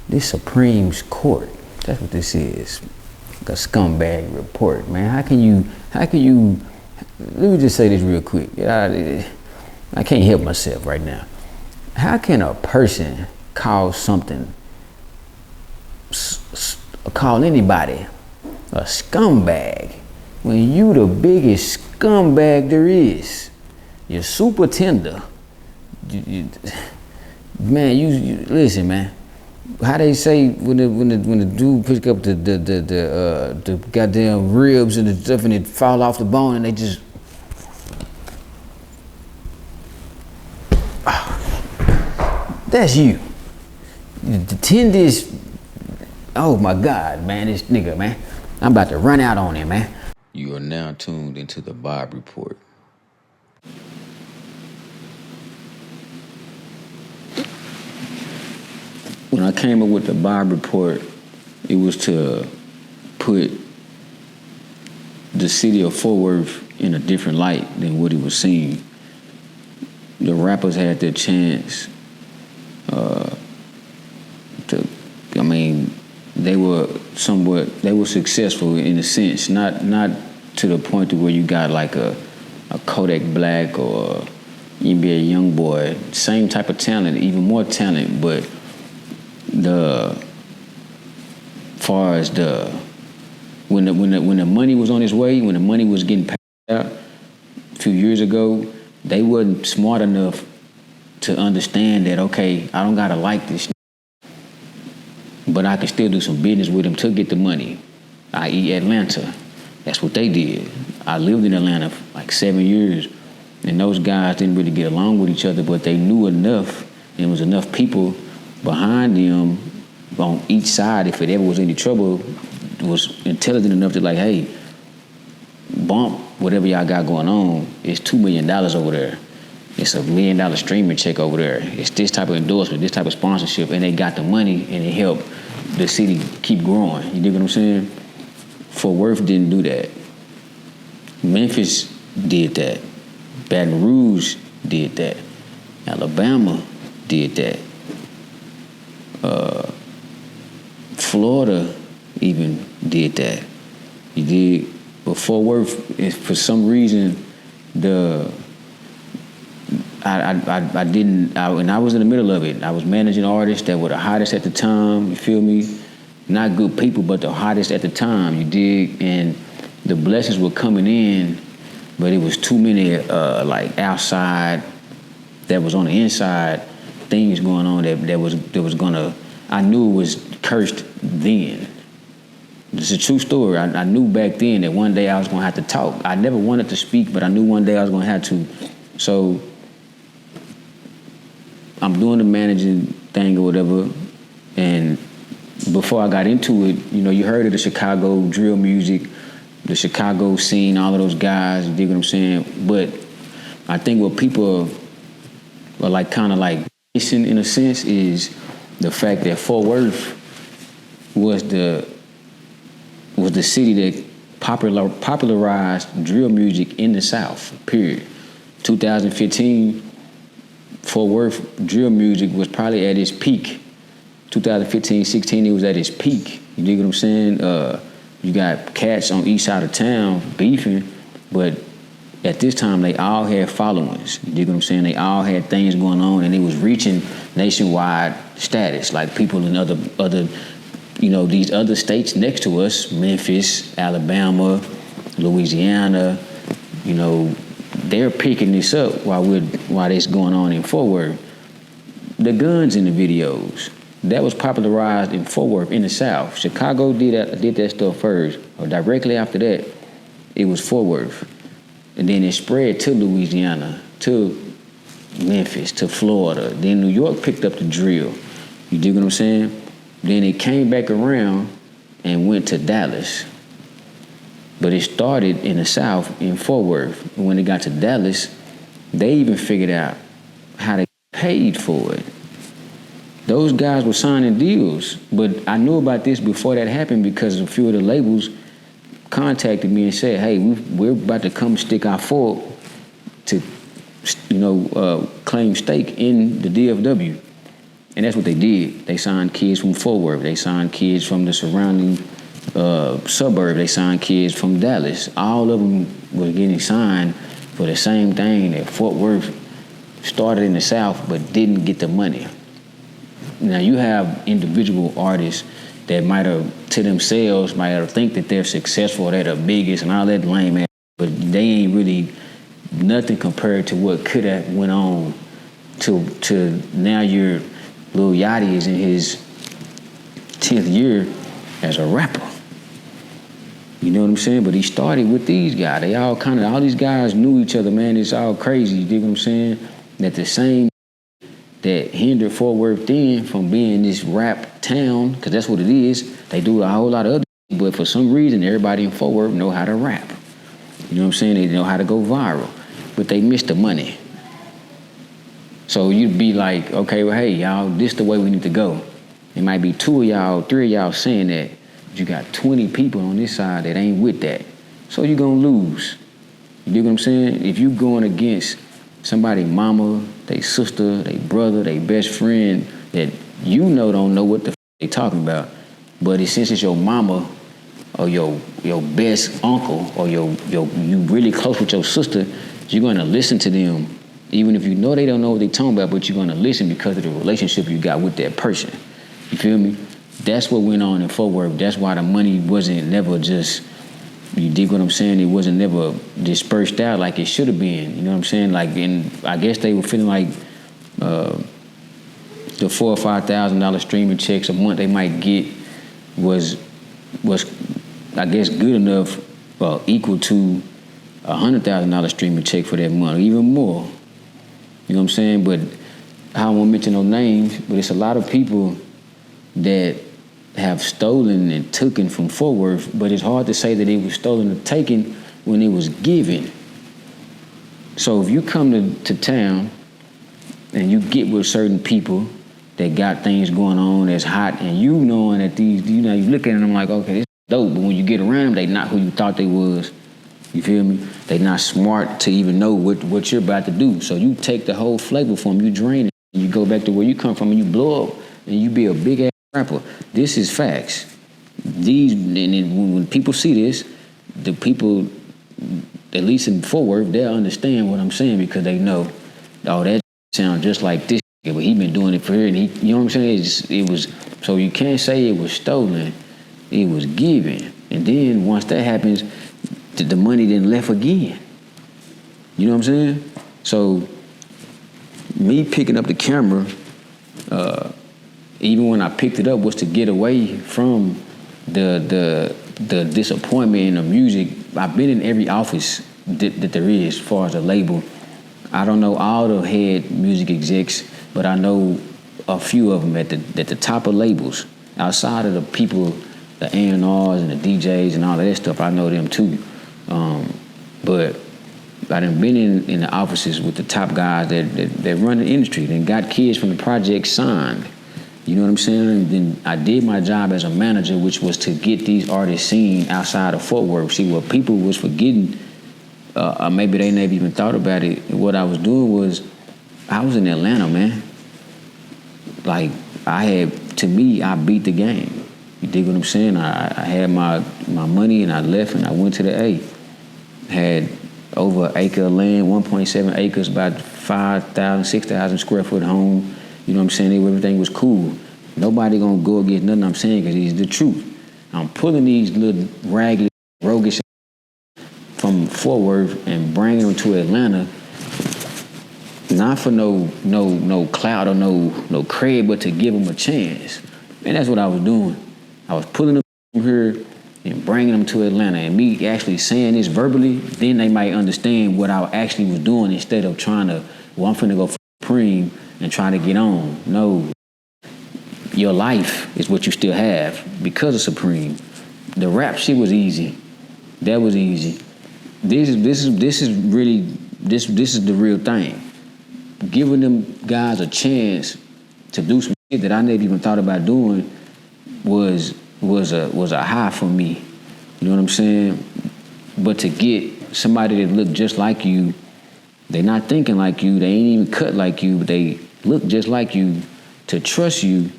This Supreme's Court. That's what this is. A scumbag report, man. How can you, let me just say this real quick. I can't help myself right now. How can a person call something, call anybody a scumbag when you the biggest scumbag there is? You're super tender. Man, you listen, man. How they say when the dude pick up the goddamn ribs and the stuff and it fall off the bone and they just that's you. The tenderest. Oh my God, man, this nigga, man. I'm about to run out on him, man. You are now tuned into the Bob Report. When I came up with the Bob Report, it was to put the city of Fort Worth in a different light than what it was seen. The rappers had their chance they were successful in a sense, not to the point to where you got like a Kodak Black or NBA Youngboy, same type of talent, even more talent, but when the money was on its way, when the money was getting passed out a few years ago, they wasn't smart enough to understand that, okay, I don't gotta like this, but I can still do some business with them to get the money, i.e. Atlanta. That's what they did. I lived in Atlanta for like 7 years, and those guys didn't really get along with each other, but they knew enough, and there was enough people behind them on each side, if it ever was any trouble, was intelligent enough to like, hey, bump whatever y'all got going on. It's $2 million over there. It's $1 million streaming check over there. It's this type of endorsement, this type of sponsorship, and they got the money and it helped the city keep growing. You dig what I'm saying? Fort Worth didn't do that. Memphis did that. Baton Rouge did that. Alabama did that. Florida even did that. You did, but Fort Worth, for some reason, I didn't, and I was in the middle of it. I was managing artists that were the hottest at the time, you feel me? Not good people, but the hottest at the time, you dig? And the blessings were coming in, but it was too many, like outside, that was on the inside, things going on that was gonna, I knew it was cursed then. It's a true story. I knew back then that one day I was gonna have to talk. I never wanted to speak, but I knew one day I was gonna have to. So I'm doing the managing thing or whatever, and before I got into it, you know, you heard of the Chicago drill music, the Chicago scene, all of those guys, you dig what I'm saying? But I think what people are like kind of like missing in a sense is the fact that Fort Worth was the city that popularized drill music in the South, period. 2015, Fort Worth drill music was probably at its peak. 2015, 16, it was at its peak. You dig what I'm saying? You got cats on each side of town beefing, but at this time, they all had followings. You dig what I'm saying? They all had things going on, and it was reaching nationwide status. Like people in other, you know, these other states next to us, Memphis, Alabama, Louisiana, you know, they're picking this up while it's going on in Fort Worth. The guns in the videos, that was popularized in Fort Worth in the South. Chicago did that stuff first, or directly after that, it was Fort Worth. And then it spread to Louisiana, to Memphis, to Florida. Then New York picked up the drill. You dig what I'm saying? Then it came back around and went to Dallas. But it started in the South, in Fort Worth. And when it got to Dallas, they even figured out how to get paid for it. Those guys were signing deals. But I knew about this before that happened because a few of the labels contacted me and said, hey, we're about to come stick our fork to, claim stake in the DFW. And that's what they did. They signed kids from Fort Worth. They signed kids from the surrounding suburb. They signed kids from Dallas. All of them were getting signed for the same thing that Fort Worth started in the South but didn't get the money. Now you have individual artists that might have, to themselves, might have think that they're successful, they're the biggest and all that lame ass, but they ain't really nothing compared to what could have went on to now your Lil Yachty is in his 10th year as a rapper. You know what I'm saying? But he started with these guys. They all these guys knew each other, man. It's all crazy, you dig what I'm saying? That the same that hindered Fort Worth then from being this rap town, because that's what it is. They do a whole lot of other shit, but for some reason, everybody in Fort Worth know how to rap. You know what I'm saying? They know how to go viral, but they miss the money. So you'd be like, okay, well, hey, y'all, this the way we need to go. It might be 2 of y'all, 3 of y'all saying that, but you got 20 people on this side that ain't with that. So you're gonna lose. You dig what I'm saying? If you going against somebody mama, they sister, they brother, they best friend that you know don't know what the they talking about, but since it's your mama or your best uncle or you really close with your sister, you're gonna listen to them, even if you know they don't know what they talking about, but you're gonna listen because of the relationship you got with that person. You feel me? That's what went on in Fort Worth. That's why the money wasn't never just, you dig what I'm saying? It wasn't never dispersed out like it should have been. You know what I'm saying? Like, and I guess they were feeling like the $4,000 or $5,000 streaming checks a month they might get was I guess good enough, equal to $100,000 streaming check for that month, or even more. You know what I'm saying? But I don't want to mention no names, but it's a lot of people that have stolen and taken from Fort Worth, but it's hard to say that it was stolen or taken when it was given. So if you come to town and you get with certain people that got things going on that's hot, and you knowing that these, you know, you look at them like, okay, this is dope, but when you get around them, they not who you thought they was. You feel me? They not smart to even know what you're about to do. So you take the whole flavor from you, drain it, and you go back to where you come from and you blow up and you be a big ass rapper. This is facts. These, and then when people see this, the people, at least in Fort Worth, they'll understand what I'm saying because they know, oh, that sounds just like this, but he been doing it for here, and he, you know what I'm saying? It was, so you can't say it was stolen, it was given. And then once that happens, the money then left again. You know what I'm saying? So me picking up the camera, even when I picked it up, was to get away from the disappointment in the music. I've been in every office that there is as far as a label. I don't know all the head music execs, but I know a few of them at the top of labels. Outside of the people, the A&Rs and the DJs and all of that stuff, I know them too. But I done been in the offices with the top guys that run the industry and got kids from the project signed. You know what I'm saying? And then I did my job as a manager, which was to get these artists seen outside of Fort Worth. See, what people was forgetting, maybe they never even thought about it. What I was doing was, I was in Atlanta, man. Like, I beat the game. You dig what I'm saying? I had my money and I left and I went to the A. Had over an acre of land, 1.7 acres, about 5,000, 6,000 square foot home. You know what I'm saying? Everything was cool. Nobody gonna go against nothing I'm saying because it's the truth. I'm pulling these little raggedy, roguish from Fort Worth and bringing them to Atlanta, not for no clout or no cred, but to give them a chance. And that's what I was doing. I was pulling them from here and bringing them to Atlanta, and me actually saying this verbally, then they might understand what I actually was doing instead of trying to, well, I'm finna go for Supreme and trying to get on. No, your life is what you still have because of Supreme. The rap shit was easy. That was easy. This is really the real thing. Giving them guys a chance to do some shit that I never even thought about doing was a high for me. You know what I'm saying? But to get somebody that looked just like you, they not thinking like you, they ain't even cut like you, but they look just like you, to trust you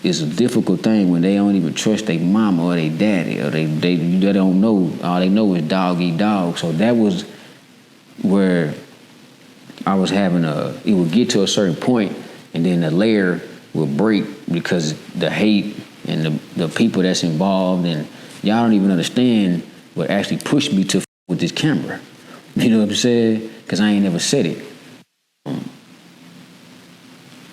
is a difficult thing when they don't even trust their mama or their daddy, or they don't know. All they know is dog eat dog. So that was where I was it would get to a certain point, and then the layer would break because the hate and the people that's involved, and y'all don't even understand what actually pushed me to with this camera. You know what I'm saying? Because I ain't never said it.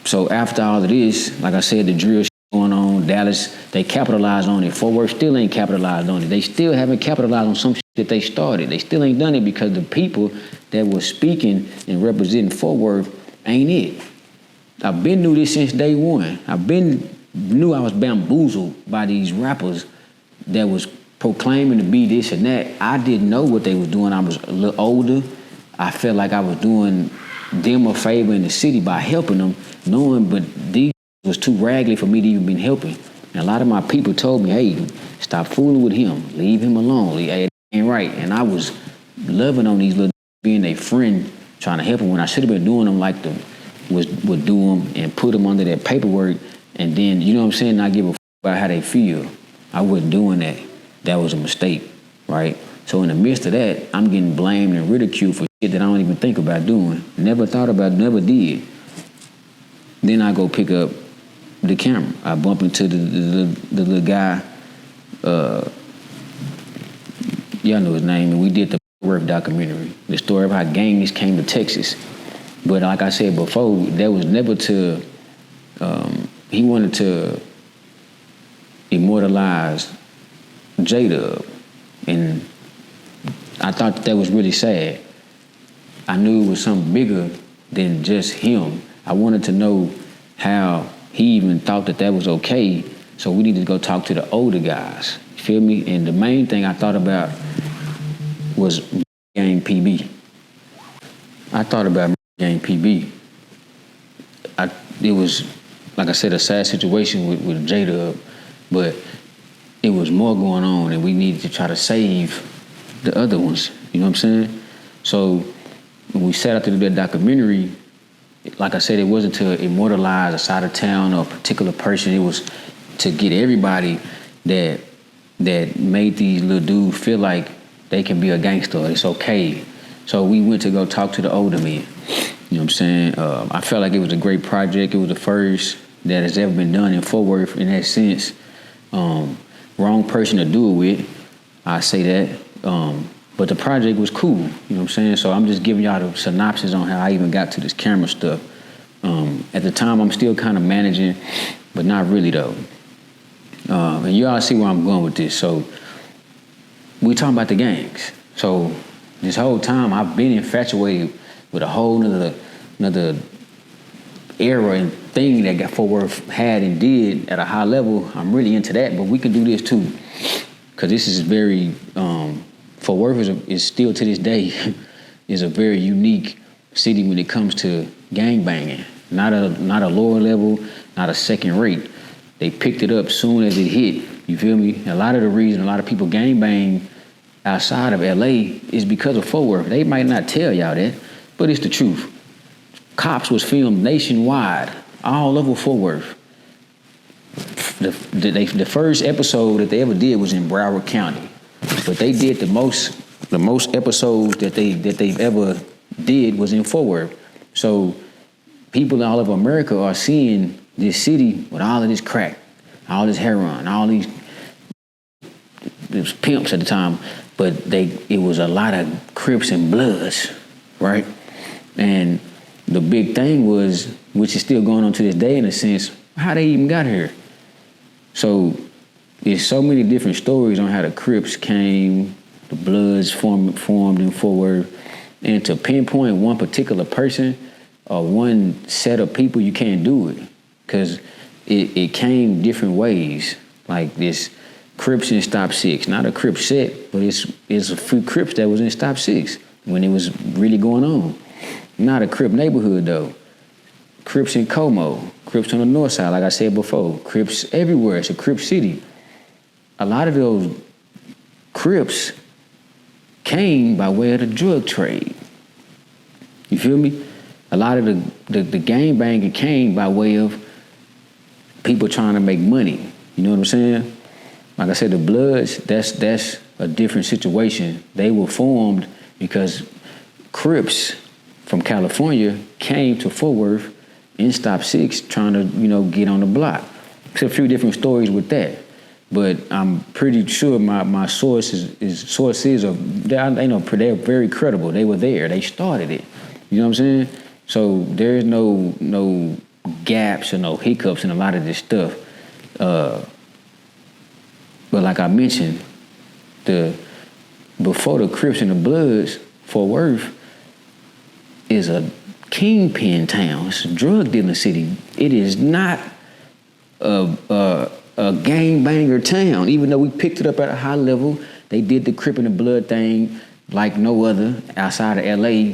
So after all of this, like I said, the drill going on, Dallas, they capitalized on it. Fort Worth still ain't capitalized on it. They still haven't capitalized on some shit that they started. They still ain't done it because the people that was speaking and representing Fort Worth ain't it. I've been knew this since day one. Knew I was bamboozled by these rappers that was proclaiming to be this and that. I didn't know what they was doing. I was a little older. I felt like I was doing them a favor in the city by helping them, knowing, but these was too raggedy for me to even be helping. And a lot of my people told me, hey, stop fooling with him. Leave him alone. Hey, that ain't right. And I was loving on these little being a friend, trying to help them when I should have been doing them like would do them and put them under that paperwork. And then, you know what I'm saying, not give a about how they feel. I wasn't doing that. That was a mistake, right? So in the midst of that, I'm getting blamed and ridiculed for shit that I don't even think about doing. Never thought about, never did. Then I go pick up the camera. I bump into the little guy, y'all know his name, and we did the work documentary, the story of how gangs came to Texas. But like I said before, that was never to, he wanted to immortalize J-Dub. And I thought that was really sad. I knew it was something bigger than just him. I wanted to know how he even thought that was okay. So we needed to go talk to the older guys. You feel me? And the main thing I thought about was Gang PB. I thought about Gang PB. It was, like I said, a sad situation with J-Dub, but it was more going on, and we needed to try to save the other ones. You know what I'm saying? So when we set out to do that documentary, like I said, it wasn't to immortalize a side of town or a particular person. It was to get everybody that made these little dudes feel like they can be a gangster. It's okay. So we went to go talk to the older men. You know what I'm saying? I felt like it was a great project. It was the first that has ever been done in Fort Worth in that sense. Wrong person to do it with, I say that. But the project was cool, you know what I'm saying? So I'm just giving y'all the synopsis on how I even got to this camera stuff. At the time, I'm still kind of managing, but not really though. And you all see where I'm going with this. So we talking about the gangs. So this whole time, I've been infatuated with a whole nother era and thing that Fort Worth had and did at a high level. I'm really into that, but we can do this too. Because this is very, Fort Worth is still to this day, is a very unique city when it comes to gangbanging. Not a lower level, not a second rate. They picked it up soon as it hit. You feel me? A lot of the reason a lot of people gangbang outside of LA is because of Fort Worth. They might not tell y'all that, but it's the truth. Cops was filmed nationwide, all over Fort Worth. The first episode that they ever did was in Broward County, but they did the most episodes that they've ever did was in Fort Worth. So people all over America are seeing this city with all of this crack, all this heroin, all these it was pimps at the time, but it was a lot of Crips and Bloods, right? And the big thing was, which is still going on to this day in a sense, how they even got here. So there's so many different stories on how the Crips came, the Bloods formed in Fort Worth, and to pinpoint one particular person or one set of people, you can't do it because it came different ways. Like this Crips in Stop 6, not a Crip set, but it's a few Crips that was in Stop 6 when it was really going on. Not a Crip neighborhood though. Crips in Como, Crips on the north side, like I said before, Crips everywhere. It's a Crip city. A lot of those Crips came by way of the drug trade. You feel me? A lot of the gang banging came by way of people trying to make money. You know what I'm saying? Like I said, the Bloods, that's a different situation. They were formed because Crips from California came to Fort Worth in Stop 6 trying to, get on the block. There's a few different stories with that. But I'm pretty sure my sources are they're very credible. They were there. They started it. You know what I'm saying? So there's no gaps or no hiccups in a lot of this stuff. But like I mentioned, before the Crips and the Bloods, Fort Worth is a kingpin town. It's a drug dealing city. It is not a gang banger town. Even though we picked it up at a high level, they did the Crip and the Blood thing like no other outside of LA.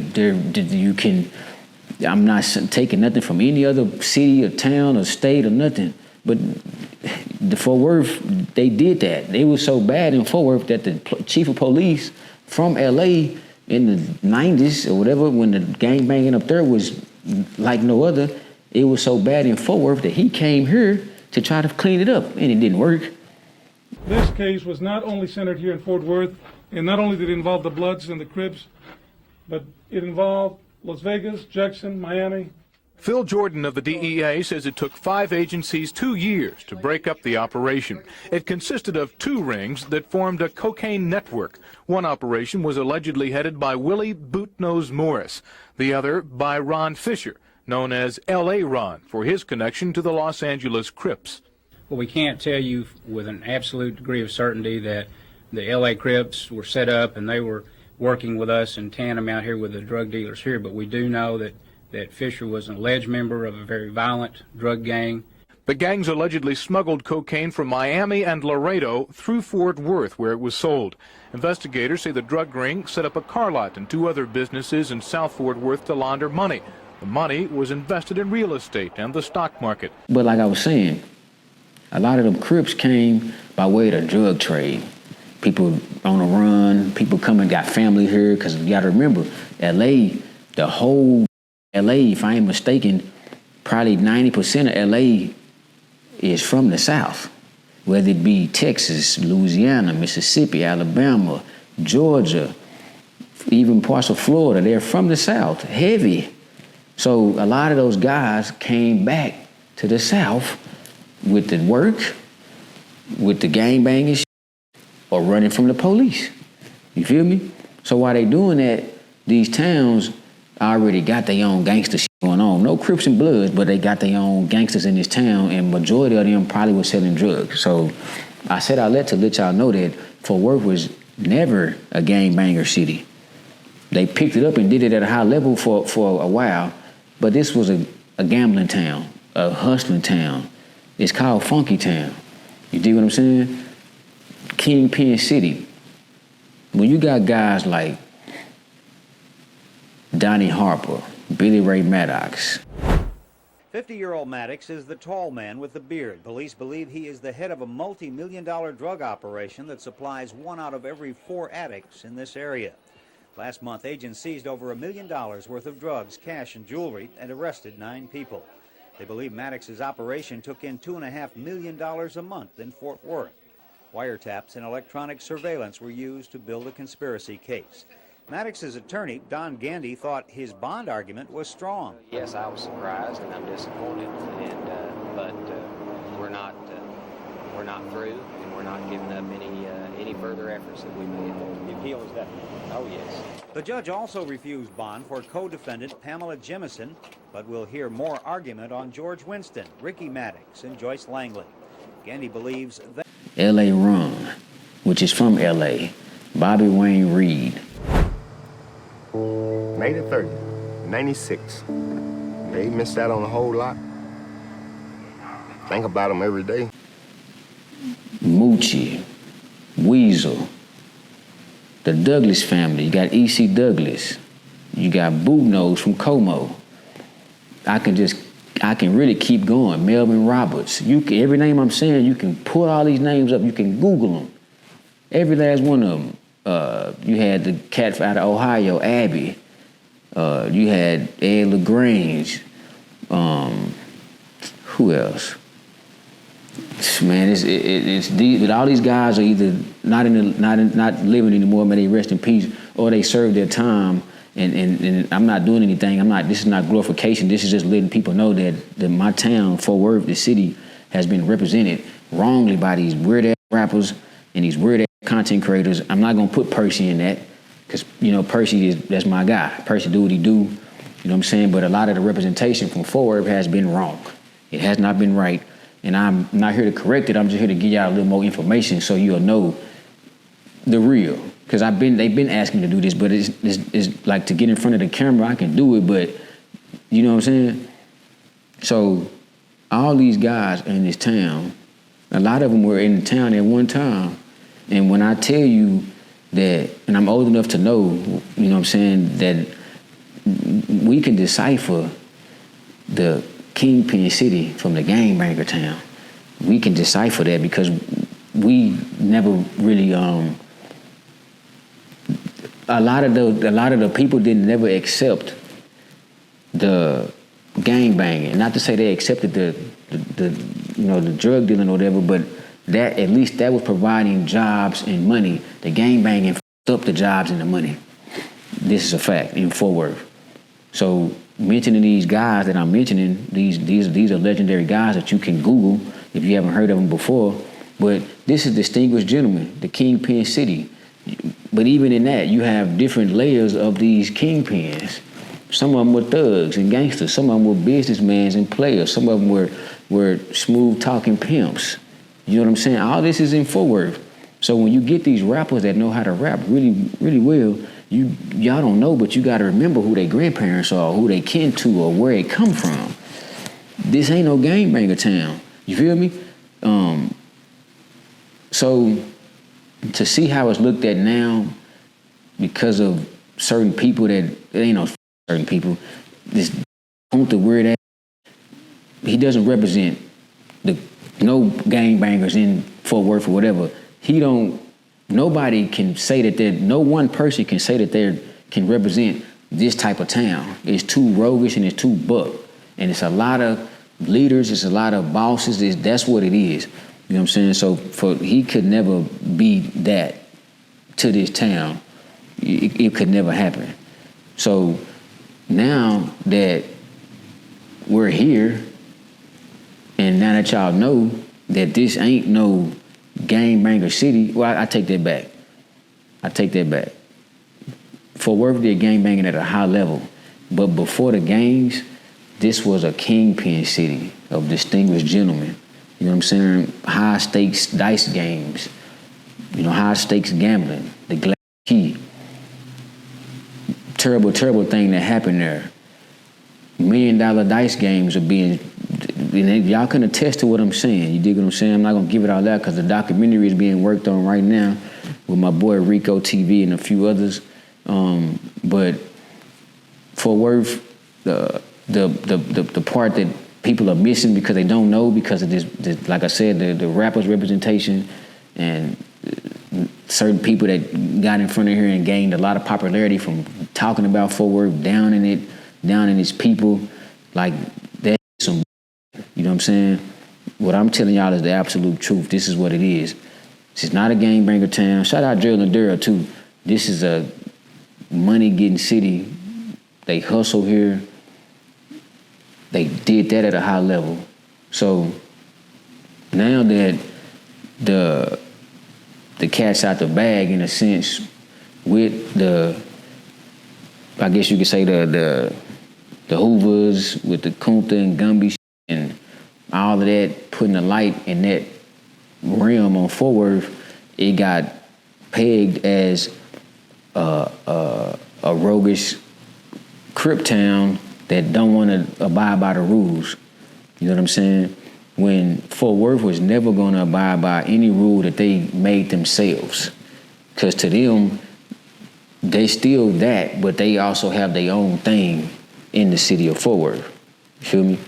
I'm not taking nothing from any other city or town or state or nothing, but the Fort Worth, they did that. They were so bad in Fort Worth that the chief of police from LA in the 90s or whatever, when the gang banging up there was like no other, it was so bad in Fort Worth that he came here to try to clean it up, and it didn't work. This case was not only centered here in Fort Worth, and not only did it involve the Bloods and the Crips, but it involved Las Vegas, Jackson, Miami. Phil Jordan of the DEA says it took 5 agencies 2 years to break up the operation. It consisted of 2 rings that formed a cocaine network. One operation was allegedly headed by Willie Bootnose Morris, the other by Ron Fisher, known as L.A. Ron, for his connection to the Los Angeles Crips. Well, we can't tell you with an absolute degree of certainty that the L.A. Crips were set up and they were working with us in tandem out here with the drug dealers here, but we do know that Fisher was an alleged member of a very violent drug gang. The gangs allegedly smuggled cocaine from Miami and Laredo through Fort Worth, where it was sold. Investigators say the drug ring set up a car lot and 2 other businesses in South Fort Worth to launder money. The money was invested in real estate and the stock market. But like I was saying, a lot of them Crips came by way of the drug trade. People on the run, people coming, got family here, because you got to remember, LA, the whole LA, if I ain't mistaken, probably 90% of LA is from the South, whether it be Texas, Louisiana, Mississippi, Alabama, Georgia, even parts of Florida. They're from the South, heavy. So a lot of those guys came back to the South with the work, with the gangbanging or running from the police. You feel me? So while they doing that, these towns already got their own gangster shit going on. No Crips and Bloods, but they got their own gangsters in this town, and majority of them probably was selling drugs. So I said I let y'all know that Fort Worth was never a gangbanger city. They picked it up and did it at a high level for a while, but this was a gambling town, a hustling town. It's called Funky Town. You dig what I'm saying? Kingpin City. When you got guys like Donnie Harper, Billy Ray Maddox. 50-year-old Maddox is the tall man with the beard. Police believe he is the head of a multi-million-dollar drug operation that supplies 1 out of every 4 addicts in this area. Last month, agents seized over $1 million worth of drugs, cash, and jewelry, and arrested 9 people. They believe Maddox's operation took in $2.5 million a month in Fort Worth. Wiretaps and electronic surveillance were used to build a conspiracy case. Maddox's attorney, Don Gandy, thought his bond argument was strong. Yes, I was surprised and I'm disappointed, but we're not through, and we're not giving up any further efforts that we made. The appeal is definitely. Oh yes. The judge also refused bond for co-defendant Pamela Jimison, but we'll hear more argument on George Winston, Ricky Maddox, and Joyce Langley. Gandy believes that L.A. Ron, which is from L.A., Bobby Wayne Reed. May the 30th, 96. They missed out on a whole lot. Think about them every day. Moochie, Weasel, the Douglas family. You got E.C. Douglas. You got Bootnose from Como. I can really keep going. Melvin Roberts. Every name I'm saying, you can pull all these names up. You can Google them. Every last one of them. You had the cat out of Ohio, Abby. You had Ed LaGrange. Who else? Man, it's deep. But all these guys are either not living anymore. May they rest in peace, or they served their time. And I'm not doing anything. This is not glorification. This is just letting people know that my town, Fort Worth, the city, has been represented wrongly by these weird ass rappers and these weird ass content creators. I'm not gonna put Percy in that, because Percy that's my guy. Percy do what he do. You know what I'm saying? But a lot of the representation from Fort Worth has been wrong. It has not been right. And I'm not here to correct it. I'm just here to give y'all a little more information so you'll know the real. Because they've been asking me to do this, but it's like, to get in front of the camera, I can do it, but you know what I'm saying? So all these guys in this town, a lot of them were in the town at one time. And when I tell you that, and I'm old enough to know, you know what I'm saying, that we can decipher the Kingpin city from the gangbanger town. We can decipher that because we never really a lot of the people didn't never accept the gangbanging. Not to say they accepted the drug dealing or whatever, but that at least that was providing jobs and money. The gangbanging f***ed up the jobs and the money. This is a fact in Fort Worth. So mentioning these guys that I'm mentioning, these are legendary guys that you can Google if you haven't heard of them before. But this is distinguished gentlemen, the Kingpin city. But even in that, you have different layers of these kingpins. Some of them were thugs and gangsters. Some of them were businessmen and players. Some of them were smooth talking pimps. You know what I'm saying? All this is in Fort Worth. So when you get these rappers that know how to rap really, really well, y'all don't know, but you got to remember who their grandparents are, who they kin to, or where they come from. This ain't no gangbanger town. You feel me? So to see how it's looked at now because of certain people that ain't no certain people, this the weird ass, he doesn't represent no gangbangers in Fort Worth or whatever. Nobody can say that no one person can say that they can represent this type of town. It's too roguish and it's too buck. And it's a lot of leaders, it's a lot of bosses, that's what it is. You know what I'm saying? So he could never be that to this town. It could never happen. So now that we're here, and now that y'all know that this ain't no gangbanger city, well, I take that back. Fort Worth did gangbanging at a high level, but before the gangs, this was a kingpin city of distinguished gentlemen. You know what I'm saying? High stakes dice games, high stakes gambling, the glass key. Terrible, terrible thing that happened there. $1 million dice games are being, y'all can attest to what I'm saying. You dig what I'm saying? I'm not gonna give it all out because the documentary is being worked on right now with my boy Rico TV and a few others. But Fort Worth, the part that people are missing because they don't know because of this, like I said, the rappers' representation and certain people that got in front of here and gained a lot of popularity from talking about Fort Worth, down in its people, like that. Some, you know what I'm saying? What I'm telling y'all is the absolute truth. This is what it is. This is not a gangbanger town. Shout out Gerald and Dura too. This is a money-getting city. They hustle here. They did that at a high level. So now that the cat's out the bag in a sense with I guess you could say the Hoovers with the Kunta and Gumby and all of that, putting the light in that realm on Fort Worth, it got pegged as a roguish CRIP town that don't want to abide by the rules. You know what I'm saying? When Fort Worth was never going to abide by any rule that they made themselves. Because to them, they still that, but they also have their own thing in the city of Fort Worth. You feel me?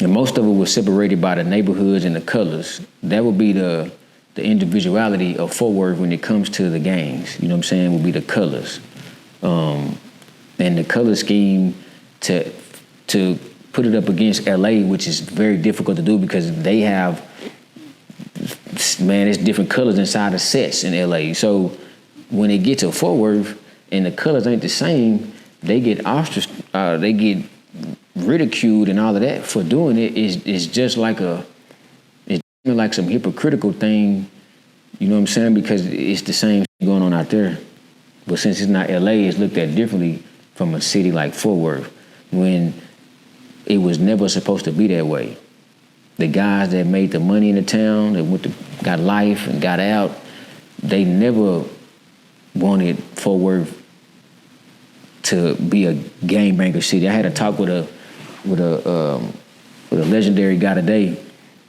And most of it was separated by the neighborhoods and the colors. That would be the individuality of Fort Worth when it comes to the gangs. You know what I'm saying? Would be the colors. and the color scheme to put it up against LA, which is very difficult to do because they have, man, it's different colors inside the sets in LA. So when they get to Fort Worth and the colors ain't the same, they get they get ridiculed and all of that for doing it. It's just like like some hypocritical thing, you know what I'm saying? Because it's the same going on out there. But since it's not LA, it's looked at differently from a city like Fort Worth, when it was never supposed to be that way. The guys that made the money in the town, that got life and got out, they never wanted Fort Worth to be a gangbanger city. I had a talk with a legendary guy today,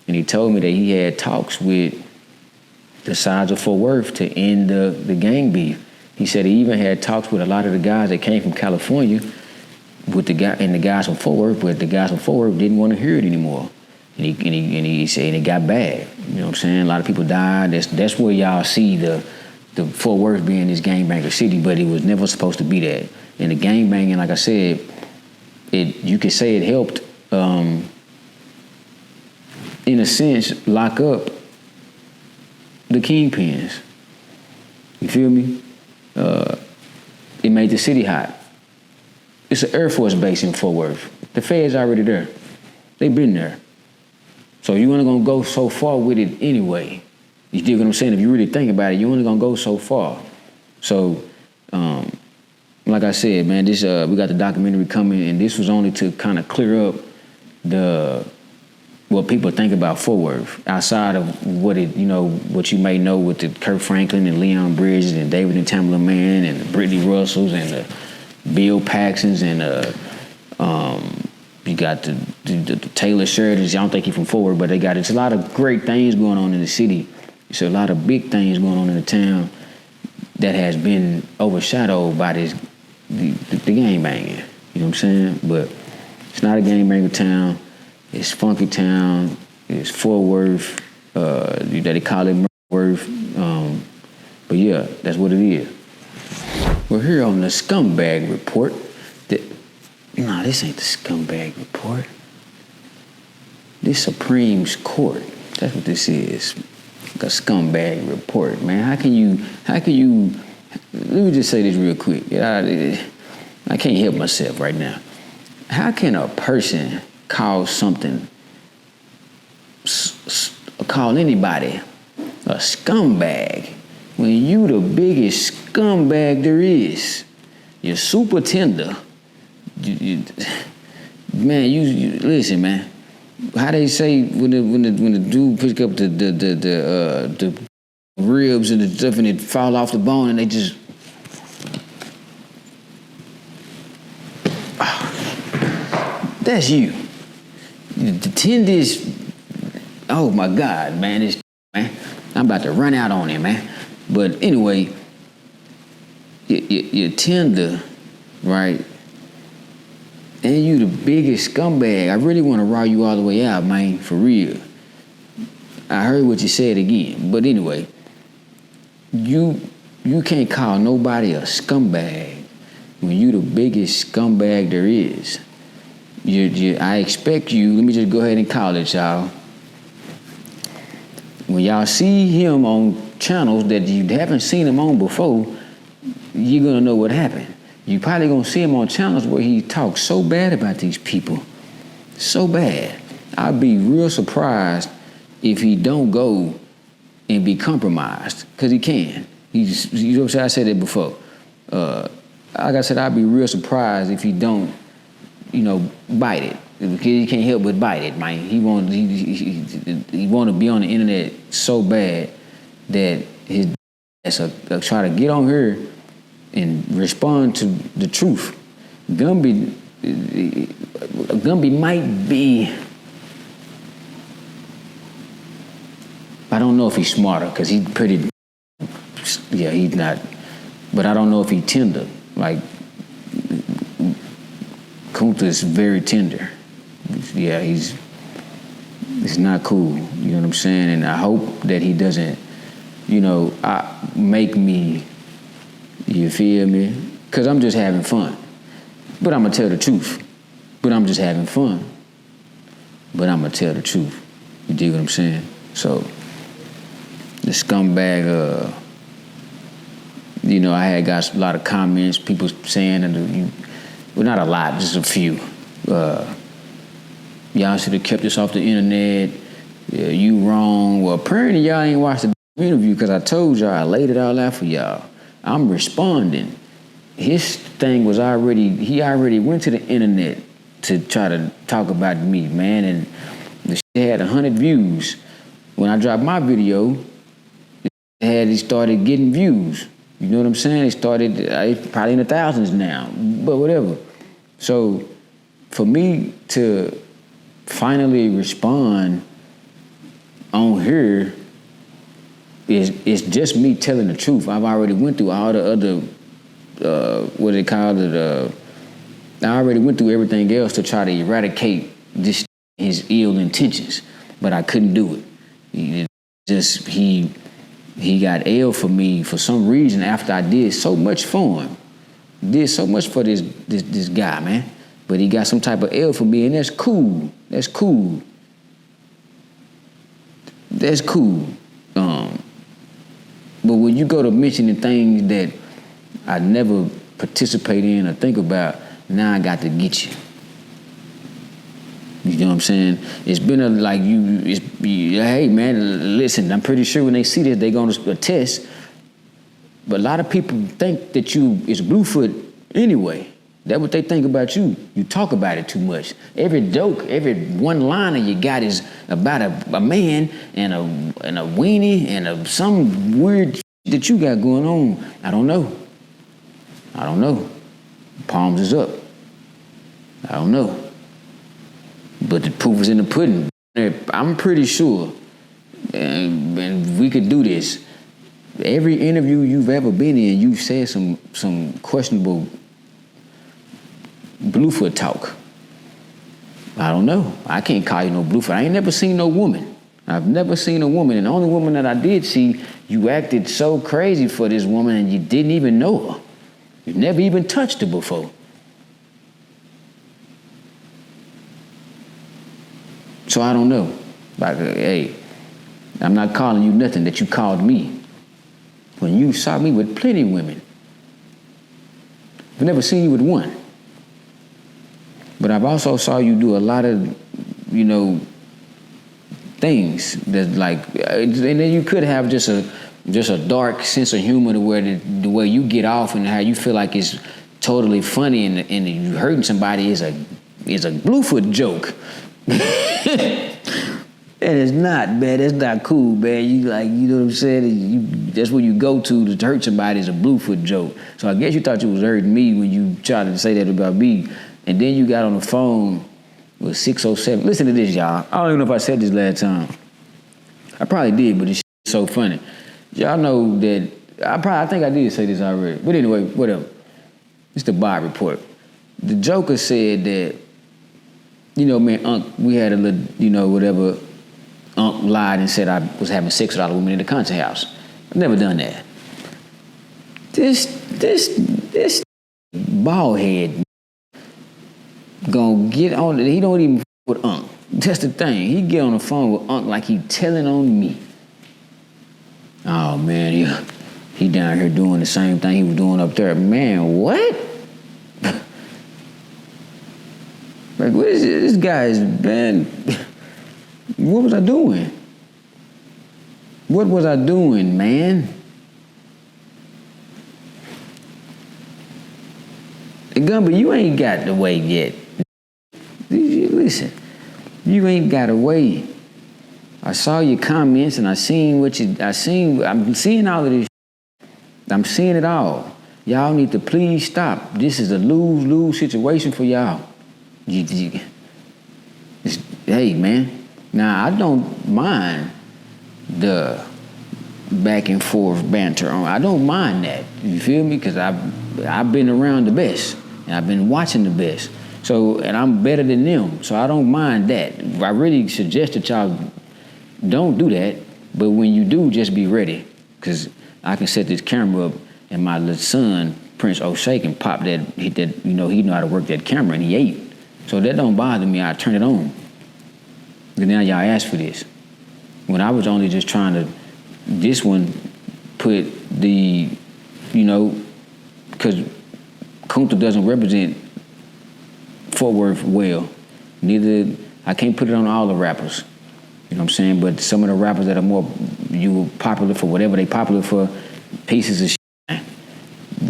and he told me that he had talks with the sides of Fort Worth to end the gang beef. He said he even had talks with a lot of the guys that came from California with the guys from Fort Worth, but the guys from Fort Worth didn't want to hear it anymore. And he said it got bad. You know what I'm saying? A lot of people died. That's where y'all see the Fort Worth being this gangbanger city, but it was never supposed to be that. And the gangbanging, like I said, you could say it helped, in a sense, lock up the kingpins. You feel me? It made the city hot. It's an Air Force base in Fort Worth. The Fed's already there. They've been there. So you only gonna go so far with it anyway. You dig what I'm saying? If you really think about it, you only gonna go so far. So, like I said, man, this we got the documentary coming, and this was only to kind of clear up what people think about Fort Worth outside of what you may know with the Kirk Franklin and Leon Bridges and David and Tamela Mann and the Brittany Russells and the Bill Paxtons and you got the Taylor Sheridans. I don't think he's from Fort Worth, but it's a lot of great things going on in the city. It's a lot of big things going on in the town that has been overshadowed by the gang banging. You know what I'm saying? But it's not a gang banger town. It's funky town. It's Fort Worth. They call it Worth. But yeah, that's what it is. We're here on the Scumbag Report. No, this ain't the Scumbag Report. This Supreme's Court. That's what this is. A Scumbag Report, man. How can you, let me just say this real quick. I can't help myself right now. How can a person call anybody a scumbag when you the biggest scumbag there is? You're super tender. Man, you listen, man. How they say when the dude pick up the ribs and the stuff and it fall off the bone and they just that's you. The tendest. Oh my God, man! I'm about to run out on him, man. But anyway, you're tender, right? And you the biggest scumbag. I really want to raw you all the way out, man, for real. I heard what you said again. But anyway, you can't call nobody a scumbag when you the biggest scumbag there is. I expect you, let me just go ahead and call it, y'all. When y'all see him on channels that you haven't seen him on before, you're gonna know what happened. You probably gonna see him on channels where he talks so bad about these people. So bad. I'd be real surprised if he don't go and be compromised, because he can. You know what I'm saying? I said it before. Like I said, I'd be real surprised if he don't, bite it. Because he can't help but bite it, man. He want to be on the internet so bad that his try to get on here and respond to the truth. Gumby might be, I don't know if he's smarter, because he's pretty, he's not, but I don't know if he's tender. Like, Kunta is very tender. Yeah, he's not cool, you know what I'm saying? And I hope that he doesn't, make me, you feel me, because I'm just having fun. But I'm going to tell the truth. But I'm just having fun. But I'm going to tell the truth. You dig what I'm saying? So, the scumbag, you know, I had got a lot of comments, people saying that, well, not a lot, just a few. Y'all should have kept this off the internet. Yeah, you wrong. Well, apparently y'all ain't watched the interview because I told y'all, I laid it all out for y'all. I'm responding. His thing was he already went to the internet to try to talk about me, man, and the shit had 100 views. When I dropped my video, it started getting views. You know what I'm saying? It started, it's probably in the thousands now, but whatever. So for me to finally respond on here is just me telling the truth. I've already went through all the other, what they call it, I already went through everything else to try to eradicate his ill intentions, but I couldn't do it. He got ill for me for some reason after I did so much for him. Did so much for this guy, man. But he got some type of L for me, and that's cool. That's cool. That's cool. But when you go to mentioning things that I never participate in or think about, now I got to get you. You know what I'm saying? It's been hey man, listen, I'm pretty sure when they see this, they're gonna attest. But a lot of people think that it's Bluefoot anyway. That's what they think about you. You talk about it too much. Every joke, every one-liner you got is about a man and a weenie and some weird that you got going on. I don't know. Palms is up. I don't know. But the proof is in the pudding. I'm pretty sure, and we could do this. Every interview you've ever been in, you've said some questionable Bluefoot talk. I don't know. I can't call you no Bluefoot. I ain't never seen no woman. I've never seen a woman, and the only woman that I did see, you acted so crazy for this woman and you didn't even know her. You never even touched her before. So I don't know. Like, hey, I'm not calling you nothing that you called me. When you saw me with plenty of women. I've never seen you with one. But I've also saw you do a lot of, things that and then you could have just a dark sense of humor to where the way you get off and how you feel like it's totally funny and you hurting somebody is a Bluefoot joke. And it's not, man. It's not cool, man. You know what I'm saying? That's what you go to hurt somebody is a Bluefoot joke. So I guess you thought you was hurting me when you tried to say that about me. And then you got on the phone with 607. Listen to this, y'all. I don't even know if I said this last time. I probably did, but it's so funny. Y'all know that, I think I did say this already. But anyway, whatever. It's the Bob report. The Joker said that, man, Unc, we had a little, whatever. Unc lied and said I was having sex with all the women in the concert house. I've never done that. This bald head gonna get on, he don't even with Unc. That's the thing. He get on the phone with Unc like he telling on me. Oh man, he down here doing the same thing he was doing up there. Man, what? Like, what is this guy's been? What was I doing? What was I doing, man? Gumby, you ain't got the way yet. Listen, you ain't got away. I saw your comments and I'm seeing all of this. I'm seeing it all. Y'all need to please stop. This is a lose-lose situation for y'all. Hey, man. Now, I don't mind the back and forth banter. I don't mind that. You feel me? Because I've been around the best. And I've been watching the best. So, and I'm better than them. So I don't mind that. I really suggest that y'all don't do that. But when you do, just be ready. Because I can set this camera up and my little son Prince O'Shea can pop that, hit that, you know, he know how to work that camera, and he ate. So that don't bother me. I turn it on. And now y'all ask for this. When I was only just trying to, this one put the, you know, because Kunta doesn't represent Fort Worth well. Neither, I can't put it on all the rappers. You know what I'm saying? But some of the rappers that are more popular for whatever they popular for, pieces of shit.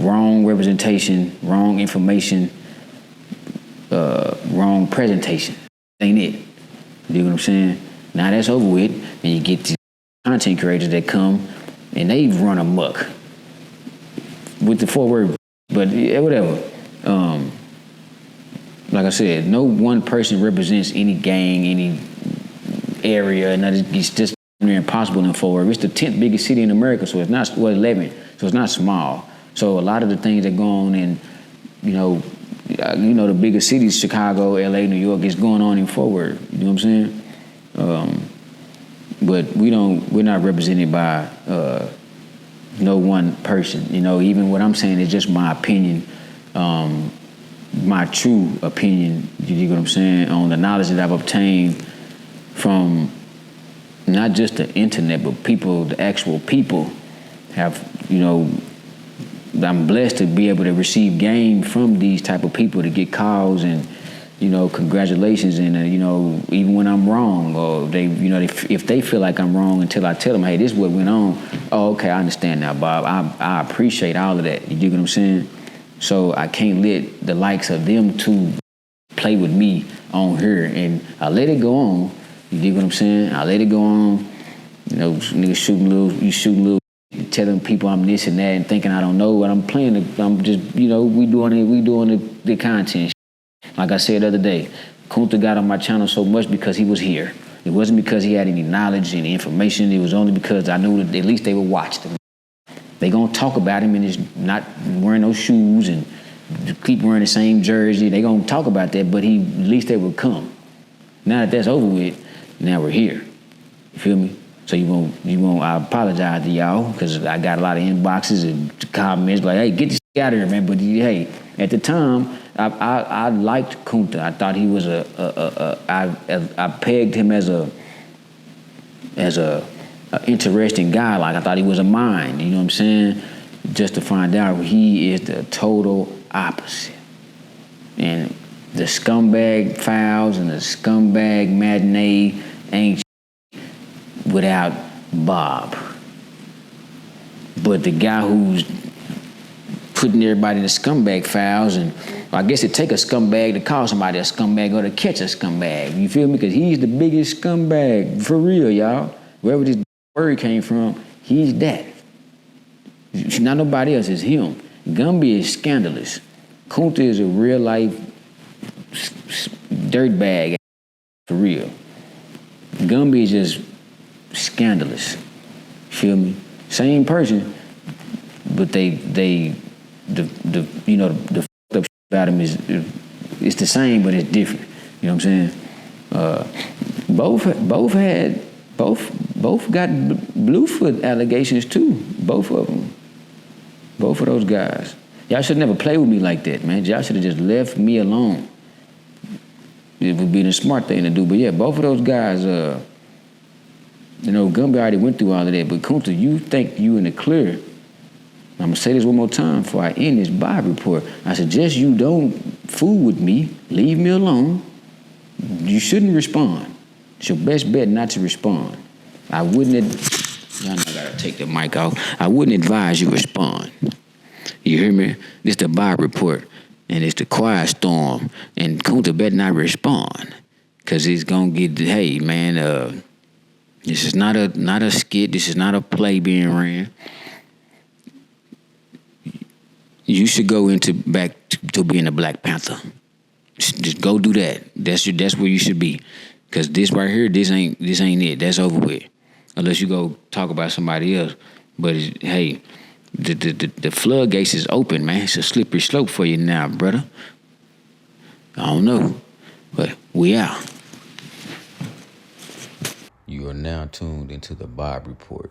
Wrong representation, wrong information, wrong presentation. Ain't it? You know what I'm saying? Now that's over with, and you get these content creators that come and they run amok with the Fort Worth. But yeah, whatever. Like I said, no one person represents any gang, any area, and it's just impossible in Fort Worth. It's the 10th biggest city in America, so it's not, well, 11th, so it's not small. So a lot of the things that go on in, you know, the biggest cities, Chicago, LA, New York, is going on in Fort Worth. You know what I'm saying? But we're not represented by no one person. You know, even what I'm saying is just my opinion, my true opinion, you get what I'm saying, on the knowledge that I've obtained from not just the internet, but people, the actual people have, you know, I'm blessed to be able to receive game from these type of people, to get calls and, you know, congratulations, and, you know, even when I'm wrong, or they, you know, if they feel like I'm wrong until I tell them, hey, this is what went on. Oh, okay, I understand now, Bob. I appreciate all of that. You dig what I'm saying? So I can't let the likes of them two play with me on here, and I let it go on. You dig what I'm saying? I let it go on. You know, niggas shooting little, telling people I'm this and that, and thinking I don't know what I'm playing. I'm just, you know, we doing the content. Like I said the other day, Kunta got on my channel so much because he was here. It wasn't because he had any knowledge, any information. It was only because I knew that at least they would watch them. They gonna talk about him and he's not wearing those shoes and keep wearing the same jersey. They gonna talk about that, but at least they would come. Now that that's over with, now we're here. You feel me? So you won't. I apologize to y'all because I got a lot of inboxes and comments like, "Hey, get this out of here, man." But hey, at the time, I liked Kunta. I thought he was I pegged him as a interesting guy. Like I thought he was a mind. You know what I'm saying? Just to find out he is the total opposite. And the scumbag files and the scumbag matinee ain't without Bob. But the guy who's putting everybody in the scumbag files, and I guess it take a scumbag to call somebody a scumbag or to catch a scumbag. You feel me? Because he's the biggest scumbag. For real, y'all. Wherever this word came from, he's that. Not nobody else, is him. Gumby is scandalous. Kunta is a real life dirtbag. For real. Gumby is just scandalous. Feel me? Same person, but the fucked up shit about him is it's the same, but it's different. You know what I'm saying? Both got Bluefoot allegations too. Both of them. Both of those guys. Y'all should never play with me like that, man. Y'all should have just left me alone. It would be the smart thing to do. But yeah, both of those guys, you know, Gumby already went through all of that. But Kunta, you think you in the clear. I'm gonna say this one more time before I end this Bob report. I suggest you don't fool with me. Leave me alone. You shouldn't respond. It's your best bet not to respond. I wouldn't, y'all know I gotta take the mic off. I wouldn't advise you respond. You hear me? This the Bob report, and it's the quiet storm, and Kunta better not respond, cause he's gonna get, hey man, this is not a skit, this is not a play being ran. You should go back to being a Black Panther. Just go do that. That's where you should be. Cause this right here, this ain't it. That's over with. Unless you go talk about somebody else. But hey, the floodgates is open, man. It's a slippery slope for you now, brother. I don't know, but we out. You are now tuned into the Bob Report.